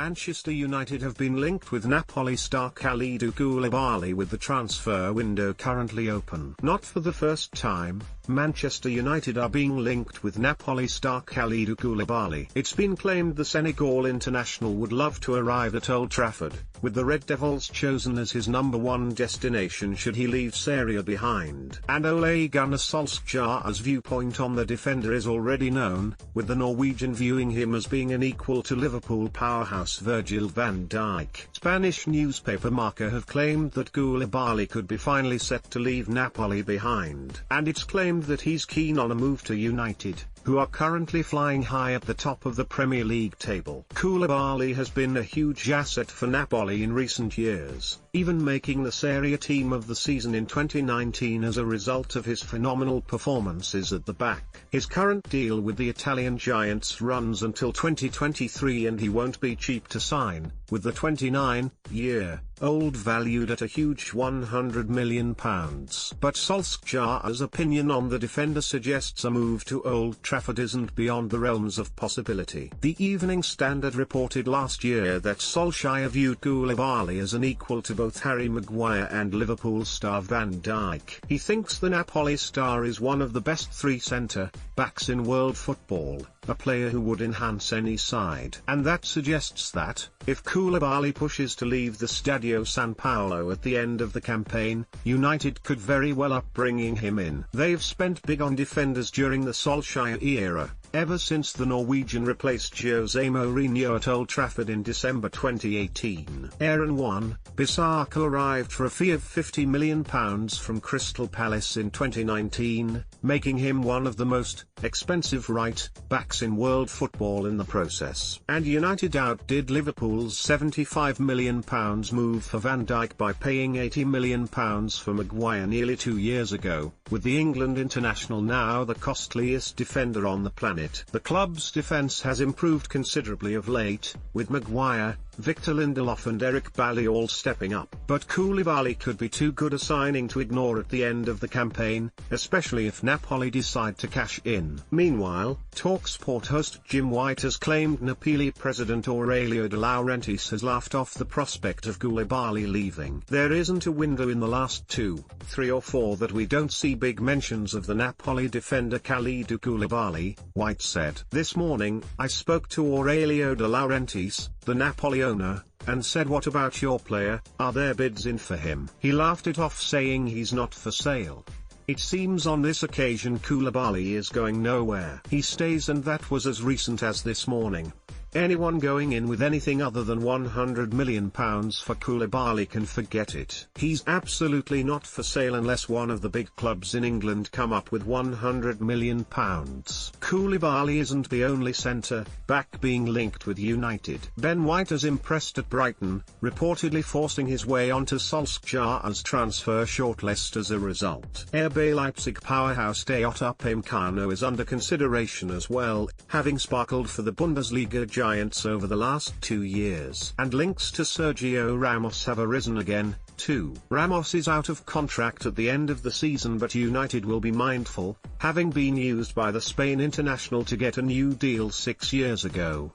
Manchester United have been linked with Napoli star Kalidou Koulibaly, with the transfer window currently open. Not for the first time, Manchester United are being linked with Napoli star Kalidou Koulibaly. It's been claimed the Senegal international would love to arrive at Old Trafford, with the Red Devils chosen as his #1 destination should he leave Serie A behind. And Ole Gunnar Solskjaer's viewpoint on the defender is already known, with the Norwegian viewing him as being an equal to Liverpool powerhouse Virgil van Dijk. Spanish newspaper Marca have claimed that Koulibaly could be finally set to leave Napoli behind. And it's claimed that he's keen on a move to United, who are currently flying high at the top of the Premier League table. Koulibaly has been a huge asset for Napoli in recent years, even making the Serie A team of the season in 2019 as a result of his phenomenal performances at the back. His current deal with the Italian giants runs until 2023 and he won't be cheap to sign, with the 29-year-old valued at a huge £100 million. But Solskjaer's opinion on the defender suggests a move to Old Trafford isn't beyond the realms of possibility. The Evening Standard reported last year that Solskjaer viewed Koulibaly as an equal to both Harry Maguire and Liverpool star Van Dijk. He thinks the Napoli star is one of the best three centre-backs in world football, a player who would enhance any side. And that suggests that, if Koulibaly pushes to leave the Stadio San Paolo at the end of the campaign, United could very well up bringing him in. They've spent big on defenders during the Solskjaer era, ever since the Norwegian replaced Jose Mourinho at Old Trafford in December 2018. Aaron Wan-Bissaka arrived for a fee of £50 million from Crystal Palace in 2019, making him one of the most expensive right-backs in world football in the process. And United outdid Liverpool's £75 million move for Van Dijk by paying £80 million for Maguire nearly 2 years ago, with the England international now the costliest defender on the planet. The club's defence has improved considerably of late, with Maguire, Victor Lindelof and Eric Bailly all stepping up. But Koulibaly could be too good a signing to ignore at the end of the campaign, especially if Napoli decide to cash in. Meanwhile, TalkSport host Jim White has claimed Napoli president Aurelio De Laurentiis has laughed off the prospect of Koulibaly leaving. There isn't a window in the last 2, 3 or 4 that we don't see big mentions of the Napoli defender Kalidou Koulibaly, White said. This morning, I spoke to Aurelio De Laurentiis, the Napoli owner, and said, what about your player, are there bids in for him? He laughed it off, saying he's not for sale. It seems on this occasion Koulibaly is going nowhere. He stays, and that was as recent as this morning. Anyone going in with anything other than £100 million for Koulibaly can forget it. He's absolutely not for sale unless one of the big clubs in England come up with £100 million. Koulibaly isn't the only centre-back being linked with United. Ben White has impressed at Brighton, reportedly forcing his way onto Solskjaer's transfer shortlist as a result. RB Leipzig powerhouse Dayot Upamecano is under consideration as well, having sparkled for the Bundesliga giants over the last 2 years. And links to Sergio Ramos have arisen again, too. Ramos is out of contract at the end of the season, but United will be mindful, having been used by the Spain international to get a new deal 6 years ago.